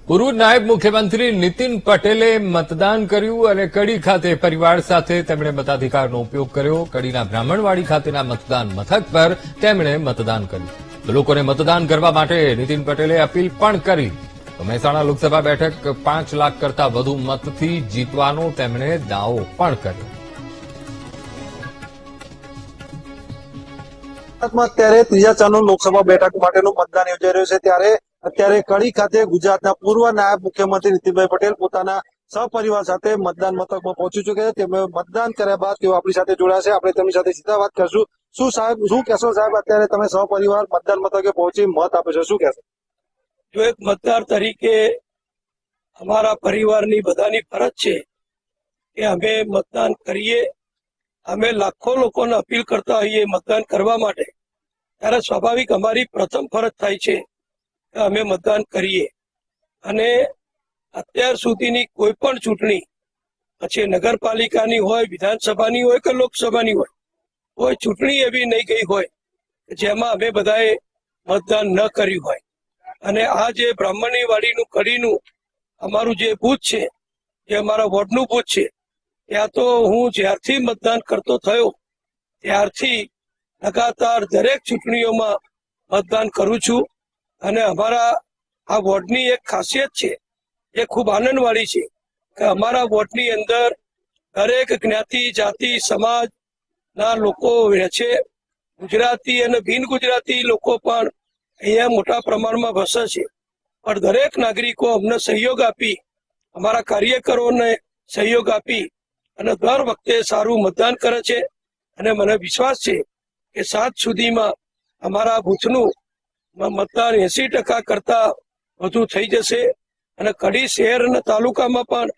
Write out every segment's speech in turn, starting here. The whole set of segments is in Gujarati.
પૂર્વ નાયબ મુખ્યમંત્રી નીતિન પટેલે મતદાન કર્યું અને કડી ખાતે પરિવાર સાથે તેમણે મતાધિકારનો ઉપયોગ કર્યો। કડીના બ્રાહ્મણવાડી ખાતેના મતદાન મથક પર તેમણે મતદાન કર્યું। લોકોને મતદાન કરવા માટે નીતિન પટેલે અપીલ પણ કરી। મહેસાણા લોકસભા બેઠક 5 લાખ કરતા વધુ મતથી જીતવાનો તેમણે દાવો પણ કર્યો। અત્યારે ત્રીજા ચરણનું લોકસભા બેઠક માટેનું મતદાન યોજાઈ રહ્યું છે ત્યારે અત્યારે કડી ખાતે ગુજરાતના પૂર્વ નાયબ મુખ્યમંત્રી નીતિનભાઈ પટેલ પોતાના સહપરિવાર સાથે મતદાન મથકમાં પહોંચી ચૂક્યા છે। તેમણે મતદાન કર્યા બાદ તેઓ આપણી સાથે જોડાયા છે। આપણે તેમની સાથે સીધા વાત કરશું। શું કહેશો સાહેબ, અત્યારે તમે સહપરિવાર મતદાન મથકે પહોંચી મત આપે છે, શું કહેશો? જો એક મતદાર તરીકે અમારા પરિવારની બધાની ફરજ છે કે અમે મતદાન કરીએ। અમે લાખો લોકોને અપીલ કરતા હોઈએ મતદાન કરવા માટે, ત્યારે સ્વાભાવિક અમારી પ્રથમ ફરજ થાય છે કે અમે મતદાન કરીએ। અને અત્યાર સુધીની કોઈ પણ ચૂંટણી, પછી નગરપાલિકાની હોય, વિધાનસભાની હોય કે લોકસભાની હોય, કોઈ ચૂંટણી એવી નહીં ગઈ હોય જેમાં અમે બધાએ મતદાન ન કર્યું હોય। અને આ જે બ્રાહ્મણી વાડીનું કડીનું અમારું જે બૂથ છે, જે અમારા વોર્ડનું બૂથ છે, ત્યાં તો હું જ્યારથી મતદાન કરતો થયો ત્યારથી લગાતાર દરેક ચૂંટણીઓમાં મતદાન કરું છું। અને અમારા આ વોર્ડની એક ખાસિયત છે એ ખૂબ આનંદવાળી છે કે અમારા વોર્ડની અંદર દરેક જ્ઞાતિ, જાતિ, સમાજના લોકો રહે છે। ગુજરાતી અને બિન ગુજરાતી લોકો પણ અહીંયા મોટા પ્રમાણમાં વસે છે। પણ દરેક નાગરિકો અમને સહયોગ આપી, અમારા કાર્યકરોને સહયોગ આપી અને દર વખતે સારું મતદાન કરે છે। અને મને વિશ્વાસ છે કે 7 સુધીમાં અમારા બૂથનું મતદાન 80% કરતા વધુ થઈ જશે। અને કડી શહેર અને તાલુકામાં પણ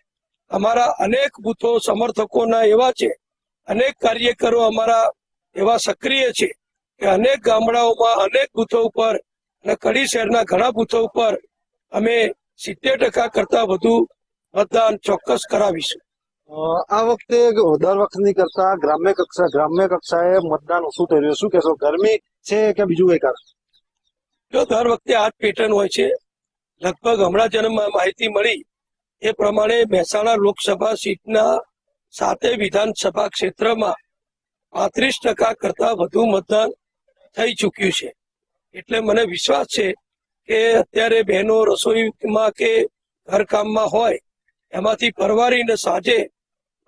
અમારા અનેક બૂથો સમર્થકોના એવા છે, અનેક કાર્યકરો અમારા એવા સક્રિય છે કે અનેક ગામડાઓમાં અનેક બૂથો ઉપર અને કડી શહેરના ઘણા બૂથો ઉપર અમે 70% કરતા વધુ મતદાન ચોક્કસ કરાવીશું। આ વખતે દર વખતની કરતા ગ્રામ્ય કક્ષાએ મતદાન ઓછું થઈ રહ્યું, શું કહેશો? ગરમી છે કે બીજું કઈ કારણ? જો દર વખતે આ જ પેટર્ન હોય છે। લગભગ હમણાં જ માહિતી મળી એ પ્રમાણે મહેસાણા લોકસભા સીટના 7 વિધાનસભા ક્ષેત્રમાં 35% કરતા વધુ મતદાન થઈ ચૂક્યું છે। એટલે મને વિશ્વાસ છે કે અત્યારે બહેનો રસોઈમાં કે ઘરકામમાં હોય, એમાંથી પરવારીને સાંજે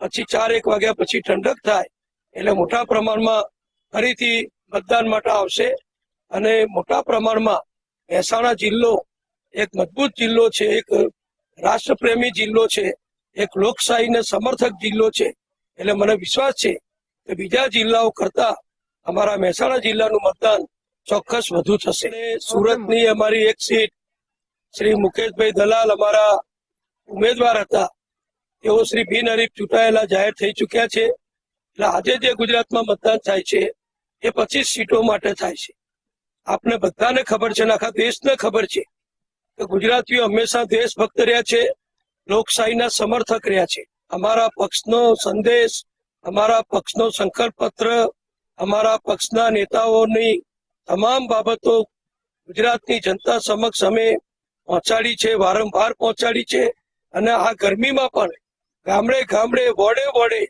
પછી 4-1 વાગ્યા પછી ઠંડક થાય એટલે મોટા પ્રમાણમાં ફરીથી મતદાન માટે આવશે। અને મોટા પ્રમાણમાં મહેસાણા જિલ્લો એક મજબૂત જિલ્લો છે, એક રાષ્ટ્રપ્રેમી જિલ્લો છે, એક લોકશાહીને સમર્થક જિલ્લો છે। એટલે મને વિશ્વાસ છે કે બીજા જિલ્લાઓ કરતા અમારા મહેસાણા જિલ્લાનું મતદાન ચોક્કસ વધુ થશે। સુરતની અમારી એક સીટ શ્રી મુકેશભાઈ દલાલ અમારા ઉમેદવાર હતા, તેઓ શ્રી બિનહરીફ ચૂંટાયેલા જાહેર થઈ ચૂક્યા છે। એટલે આજે જે ગુજરાતમાં મતદાન થાય છે એ 25 સીટો માટે થાય છે। આપને બધાને ખબર છે, આખા દેશને ખબર છે કે ગુજરાતીઓ હંમેશા દેશભક્ત રહ્યા છે, લોકશાહીના સમર્થક રહ્યા છે। અમારા પક્ષનો સંદેશ, અમારા પક્ષનો સંકલ્પ પત્ર, અમારા પક્ષના નેતાઓની તમામ બાબતો ગુજરાતની જનતા સમક્ષ અમે પહોંચાડી છે, વારંવાર પહોંચાડી છે। અને આ ગરમીમાં પણ ગામડે ગામડે, વોર્ડે વોર્ડે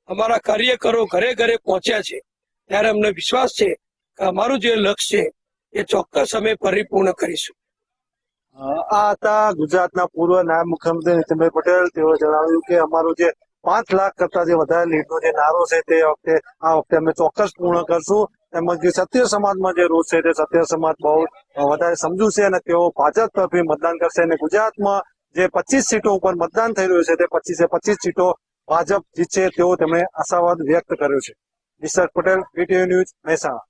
અમારા કાર્યકરો ઘરે ઘરે પહોંચ્યા છે। ત્યારે અમને વિશ્વાસ છે કે અમારું જે લક્ષ્ય છે એ ચોક્કસ અમે પરિપૂર્ણ કરીશું। આ હતા ગુજરાતના પૂર્વ નાયબ મુખ્યમંત્રી નીતિનભાઈ પટેલ। તેઓ જણાવ્યું કે અમારું જે 5 લાખ કરતા જે વધારે લીડનો જે નારો છે તે આ વખતે અમે ચોક્કસ પૂર્ણ કરશું। તેમજ જે ક્ષત્રિય સમાજમાં જે રોષ છે તે ક્ષત્રિય સમાજ બહુ વધારે સમજુ છે અને તેઓ ભાજપ તરફી મતદાન કરશે। અને ગુજરાતમાં જે 25 સીટો ઉપર મતદાન થઈ રહ્યું છે તે 25 સીટો ભાજપ જીતશે તેવો તેમણે આશાવાદ વ્યક્ત કર્યો છે। નિસર્ગ પટેલ, VTV ન્યૂઝ, મહેસાણા।